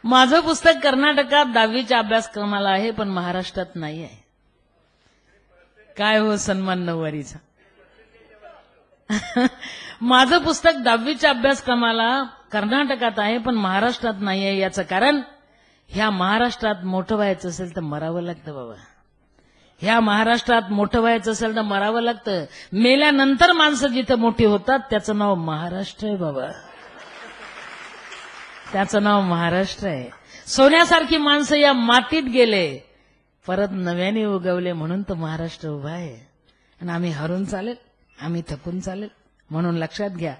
माझं पुस्तक कर्नाटकात 10वीच्या अभ्यासक्रमाला आहे, पण महाराष्ट्रात नाही आहे. काय हो सन्मान नऊवारीचा. माझं पुस्तक 10वीच्या अभ्यासक्रमाला कर्नाटकात आहे, पण महाराष्ट्रात नाही आहे. याचं कारण ह्या महाराष्ट्रात मोठं व्हायचं असेल तर मरावं लागतं बाबा. ह्या महाराष्ट्रात मोठं व्हायचं असेल तर मरावं लागतं. मेल्यानंतर माणसं जिथं मोठी होतात त्याचं नाव महाराष्ट्र आहे बाबा. त्याचं नाव महाराष्ट्र आहे. सोन्यासारखी माणसं या मातीत गेले, परत नव्याने उगवले, म्हणून तर महाराष्ट्र उभा आहे. आणि आम्ही हरून चालेल, आम्ही थकून चालेल. म्हणून लक्षात घ्या.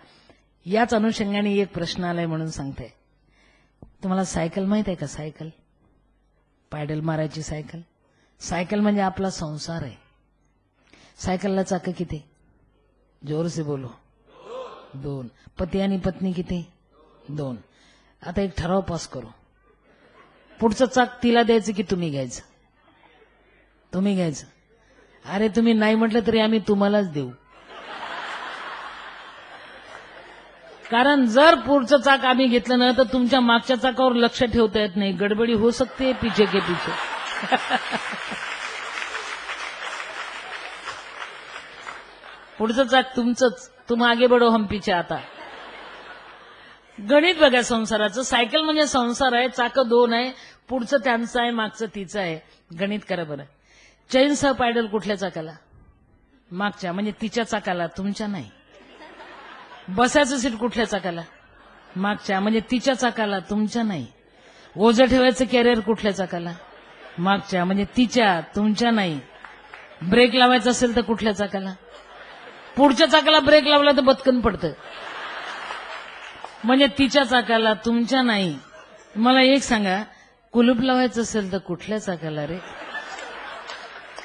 याच अनुषंगाने एक प्रश्न आलाय म्हणून सांगते. तुम्हाला सायकल माहित आहे का? सायकल, पॅडल मारायची सायकल. सायकल म्हणजे आपला संसार आहे. सायकलला चाक किती? जोर से बोलो. 2. पती आणि पत्नी किती? 2. आता एक ठराव पास करू. पुढचं चाक तिला द्यायचं की तुम्ही घ्यायचं? तुम्ही घ्यायचं. अरे तुम्ही नाही म्हटलं तरी आम्ही तुम्हालाच देऊ. कारण जर पुढचं चाक आम्ही घेतलं ना तर तुमच्या मागच्या चाकावर लक्ष ठेवता येत नाही. गडबडी हो सकते पीछे के पीछे. पुढचं चाक तुमचंच. तुम आगे बढो हम पीछे. आता गणित बघा संसाराचं. सायकल म्हणजे संसार आहे. चाक 2 आहे. पुढचं त्यांचं आहे, मागचं तिचं आहे. गणित करा बरं. चैनसह पॅडल कुठल्या चाकाला? मागच्या, म्हणजे तिच्या चाकाला, तुमच्या नाही. बसायचं सीट कुठल्या चाकाला? मागच्या, म्हणजे तिच्या चाकाला, तुमच्या नाही. ओझं ठेवायचं कॅरियर कुठल्या चाकाला? मागच्या, म्हणजे तिच्या, तुमच्या नाही. ब्रेक लावायचा असेल तर कुठल्या चाकाला? पुढच्या चाकाला ब्रेक लावला तर बदकन पडतं, म्हणजे तिच्या चाकाला, तुमच्या नाही. मला एक सांगा, कुलूप लावायचं असेल तर कुठल्या चाकाला रे?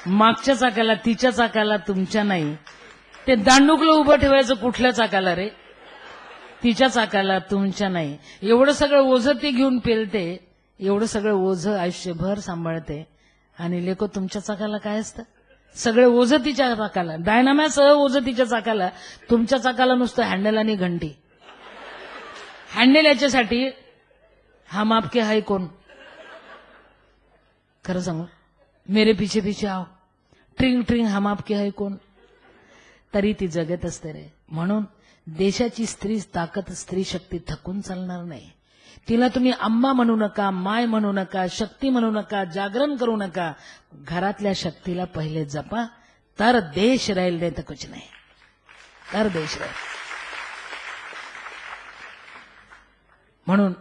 मागच्या चाकाला, तिच्या चाकाला, तुमच्या नाही. ते दांडुकलं उभं ठेवायचं कुठल्या चाकाला रे? तिच्या चाकाला, तुमच्या नाही. एवढं सगळं ओझं ती घेऊन पेलते, एवढं सगळं ओझं आयुष्यभर सांभाळते. आणि लेको तुमच्या चाकाला काय असतं? सगळे ओझं तिच्या चाकाला, डायनामासह ओझं तिच्या चाकाला. तुमच्या चाकाला नुसतं हँडल आणि घंटी. हँडल याच्यासाठी हम आपके हाय कोण? खरं सांगू, मेरे पीछे पीछे आओ, ट्रिंग ट्रिंग हम आपके हाय कोण. तरी ती जगत असते रे. म्हणून देशाची स्त्री ताकद, स्त्री शक्ती थकून चालणार नाही. तिला तुम्ही अम्मा म्हणू नका, माय म्हणू नका, शक्ती म्हणू नका, जागरण करू नका. घरातल्या शक्तीला पहिले जपा, तर देश राहील, नाही तर कुछ नाही. तर देश राहील. म्हणून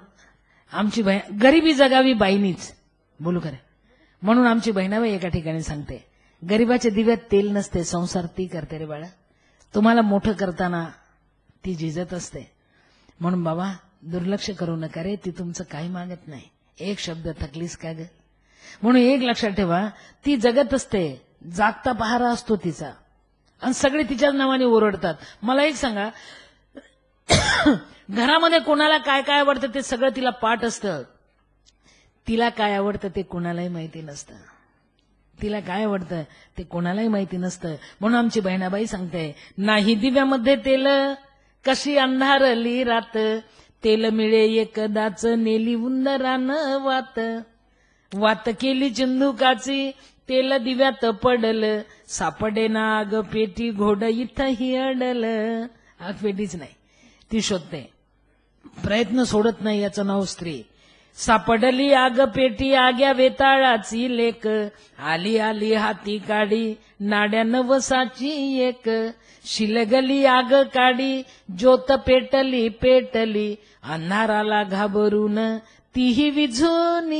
आमची बहीण, गरिबी जगावी बाईनीच, बोलू खरे. म्हणून आमची बहिणाबाई एका ठिकाणी सांगते, गरिबाच्या दिव्यात तेल नसते, संसार ती करते रे बाळा. तुम्हाला मोठं करताना ती झिजत असते. म्हणून बाबा दुर्लक्ष करू नका रे. ती तुमचं काही मागत नाही. एक शब्द थकलीस का ग? म्हणून एक लक्षात ठेवा, ती जगत असते, जागता पहारा असतो तिचा, आणि सगळे तिच्याच नावाने ओरडतात. मला एक सांगा, घरामध्ये कोणाला काय काय आवडतं ते सगळं तिला पाठ असतं. तिला काय आवडतं ते कोणालाही माहिती नसतं. तिला काय आवडतं ते कोणालाही माहिती नसतं. म्हणून आमची बहिणाबाई सांगते, नाही दिव्यामध्ये तेल, कशी अंधारली रात, तेल मिळे एकदाच, नेली उंदरानं वात. वात केली चिंदुकाची, तेल दिव्यात पडल, सापडे ना आग पेटी, घोड इथंही अडल. आग पेटीच नाही, ती शोधते, प्रयत्न सोडत नाही. याचं नाव स्त्री. सापडली आग पेटी, आग्या वेताळाची लेक, आली आली हाती काडी, नाड्या नवसाची एक. शिलगली आग काडी, ज्योत पेटली पेटली, अंधाराला घाबरून तीही विझून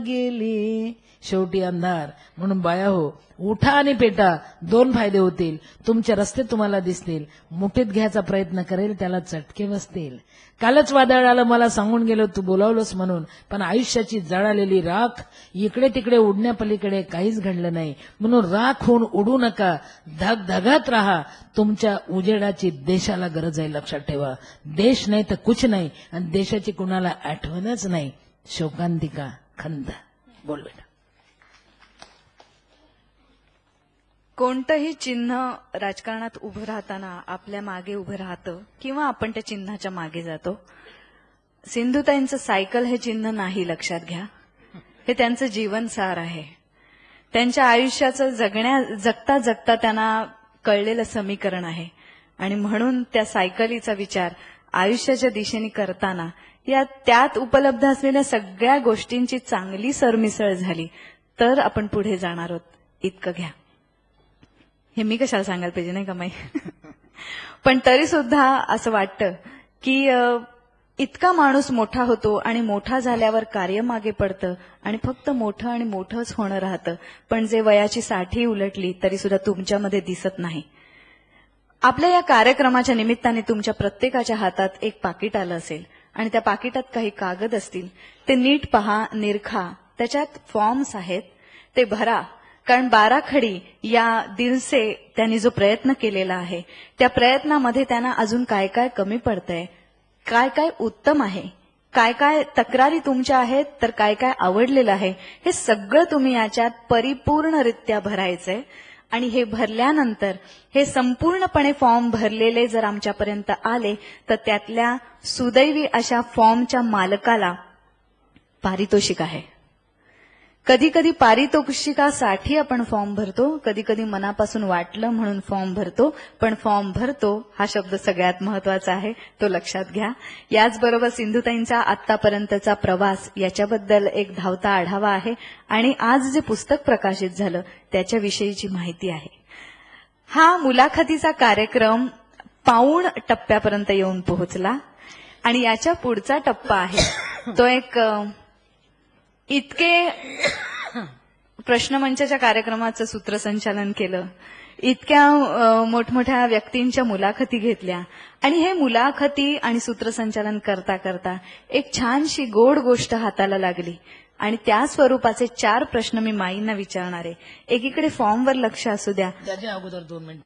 गेली. शेवटी अंधार. म्हणून बाया हो, उठा आणि पेटा. 2 फायदे होतील. तुमचे रस्ते तुम्हाला दिसतील. मुठीत घ्यायचा प्रयत्न करेल त्याला चटके बसतील. कालच वादळ आलं, मला सांगून गेलो तू बोलावलंस म्हणून, पण आयुष्याची जळालेली राख, इकडे तिकडे उडण्यापलीकडे काहीच घडलं नाही. म्हणून राख होऊन उडू नका, धगधगत राहा. तुमच्या उजेडाची देशाला गरज आहे, लक्षात ठेवा. देश नाही तर कुछ नाही, आणि देशाची कुणाला आठवणच नाही. शोकांतिका खंत. बोल बेटा. कोणतंही चिन्ह राजकारणात उभं राहताना आपल्या मागे उभं राहतं, किंवा आपण त्या चिन्हाच्या मागे जातो. सिंधुताईंचं सायकल हे चिन्ह नाही लक्षात घ्या. हे त्यांचं जीवनसार आहे. त्यांच्या आयुष्याचं जगता जगता त्यांना कळलेलं समीकरण आहे. आणि म्हणून त्या सायकलीचा विचार आयुष्याच्या दिशेने करताना त्यात उपलब्ध असलेल्या सगळ्या गोष्टींची चांगली सरमिसळ झाली तर आपण पुढे जाणार आहोत इतकं घ्या. हे मी कशाला सांगायला पाहिजे नाही का माई. पण तरी सुद्धा असं वाटतं की इतका माणूस मोठा होतो आणि मोठा झाल्यावर कार्य मागे पडतं आणि फक्त मोठं आणि मोठंच होणं राहतं. पण जे वयाची 60 उलटली तरी सुद्धा तुमच्यामध्ये दिसत नाही. आपल्या या कार्यक्रमाच्या निमित्ताने तुमच्या प्रत्येकाच्या हातात एक पाकिट आलं असेल आणि त्या पाकिटात काही कागद असतील. ते नीट पहा, निरखा. त्याच्यात फॉर्म्स आहेत, ते भरा. कारण बाराखडी या दिवसे त्यांनी जो प्रयत्न केलेला आहे त्या प्रयत्नामध्ये त्यांना अजून काय काय कमी पडतंय, काय काय उत्तम आहे, काय काय तक्रारी तुमच्या आहेत, तर काय काय आवडलेलं आहे, हे सगळं तुम्ही याच्यात परिपूर्णरित्या भरायचंय. आणि हे भरल्यानंतर हे संपूर्णपणे फॉर्म भरलेले जर आमच्यापर्यंत आले तर त्यातल्या सुदैवी अशा फॉर्मच्या मालकाला पारितोषिक आहे. कधी कधी पारितोषिकासाठी आपण फॉर्म भरतो, कधी कधी मनापासून वाटलं म्हणून फॉर्म भरतो. पण फॉर्म भरतो हा शब्द सगळ्यात महत्वाचा आहे, तो लक्षात घ्या. याचबरोबर सिंधुताईंचा आतापर्यंतचा प्रवास याच्याबद्दल एक धावता आढावा आहे आणि आज जे पुस्तक प्रकाशित झालं त्याच्याविषयीची माहिती आहे. हा मुलाखतीचा कार्यक्रम पाऊण टप्प्यापर्यंत येऊन पोहोचला आणि याच्या पुढचा टप्पा आहे तो एक इतके प्रश्नमंचाच्या कार्यक्रमाचं सूत्रसंचालन केलं, इतक्या मोठमोठ्या व्यक्तींच्या मुलाखती घेतल्या आणि हे मुलाखती आणि सूत्रसंचालन करता करता एक छानशी गोड गोष्ट हाताला लागली. आणि त्या स्वरूपाचे 4 प्रश्न मी माईंना विचारणार आहे. एकीकडे फॉर्मवर लक्ष असू द्या. त्याच्या अगोदर 2 मिनिट